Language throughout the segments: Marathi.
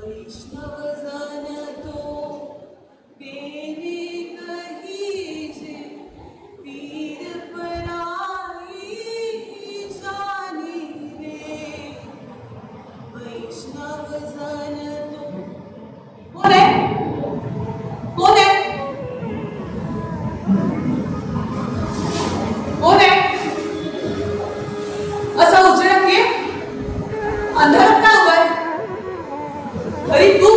वैष्णवजन तो तेरे कहीचे पीर पराई जानी रे वैष्णवजन तो कोण आहे कोण आहे कोण आहे असा उजेडात ये अंधारात का उभा आहे घरी तू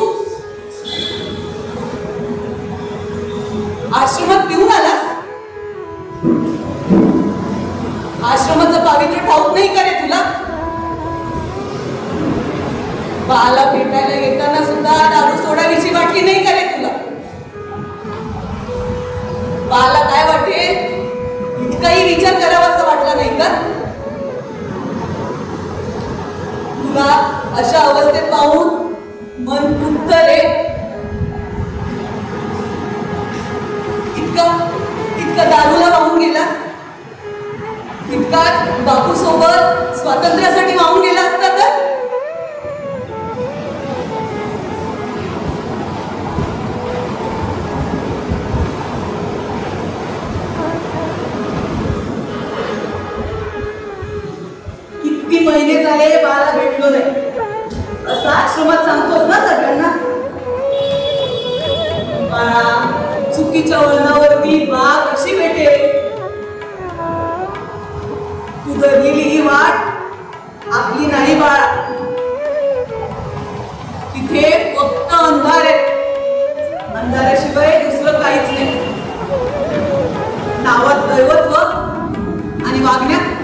आश्रमात पिऊन आलास आश्रमाचं पावित्र्य ठाऊक नाही का रे तुला बाला भेटायला येताना सुद्धा दारू सोडावीची वाटली नाही का रे तुला बाला काय वाटेल इतकाही विचार करावा असं वाटला नाही का तुला अशा अवस्थेत पाहून मन दुखत रे इतका दारूला वाहून गेला इतकाच बापू सोबत स्वातंत्र्यासाठी वाहून गेला असता तर किती महिने झाले बाळा भेटलो नाही असं आश्रमात सांगतोस ना सगळ्यांना बाळा चुकीच्या वळणावरती बाग कशी भेटेल तू धरलेली ही वाट आपली नाही बाळा तिथे फक्त अंधार आहे अंधाराशिवाय दुसरं काहीच नाही नावात दैवत्व आणि वागण्यात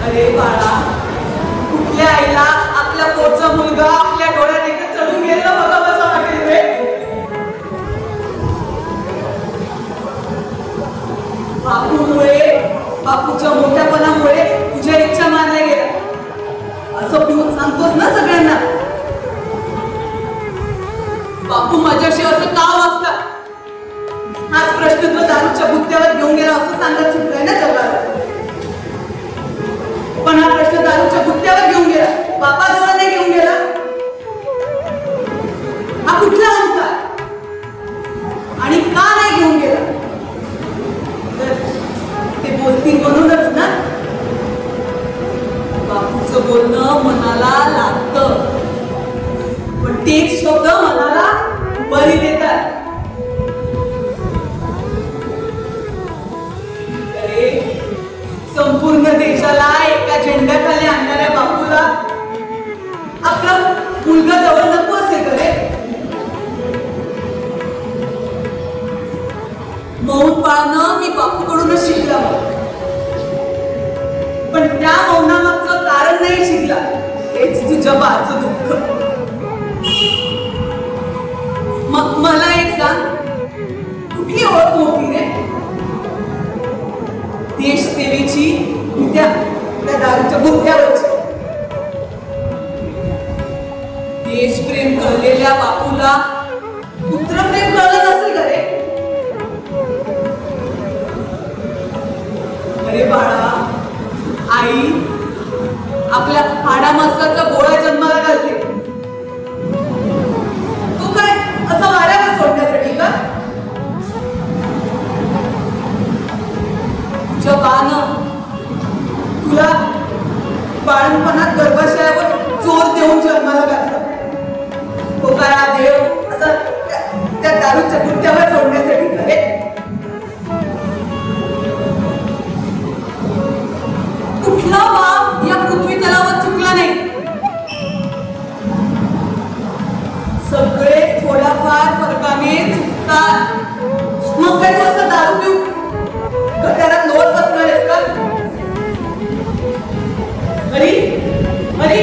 अरे बाळा कुठल्या आईला आपल्या पोटचा मुलगा आपल्या डोळ्यात एकच चढून गेला बघा कसं वाटेल रे बापूमुळे बापूच्या मोठ्यापणामुळे तुझ्या इच्छा मानल्या गेल्या असं तू सांगतोस ना सगळ्यांना बापू माझ्याशी असं का वागतात हाच प्रश्न तुला दारूच्या बुत्त्यावर घेऊन गेला असं सांगत सुटलाय ना जगाला पण हा प्रश्न दारूच्या गुत्त्यावर घेऊन गेला बापाजवळ नाही घेऊन गेला हा कुठला होता आणि का नाही घेऊन गेला तर ते बोलतील म्हणूनच ना बापूचं बोलणं मनाला लागतं पण तेच शब्द मनाला बरी देतात संपूर्ण देशाला एका झेंड्याखाली आणणाऱ्या बापूला आपलं मुलगा जवळ नको असे करे मौन पाळणं मी बापूकडूनच शिकला पण त्या मौनामागचं कारण नाही शिकला हेच तुझ्या बाचं दुःख मग मला एक सांग कुठली ओळख मोठी रे देश सेवेची त्या दारूच्या बुत्त्यावरची देशप्रेम कळलेल्या बापूला पुत्रप्रेम कळलं नसेल का रे अरे बाळा आई आपल्या हाडामासाचा गोळा जन्माला घालते तो काय असं वाऱ्यावर सोडण्यासाठी का तुझ्या बानं तुला बाळणपणात गर्भाशयावर जोर देऊन जन्माला घातलं तो काय हा देव असं त्या दारूच्या बुत्त्यावर सोडण्यासाठी करे कुठला बाप या पृथ्वी तलावर चुकला नाही सगळे थोडाफार फरकाने चुकतात मग काय तू असं दारू पिऊ त्याला लोट बसणार आहेस का अरे अरे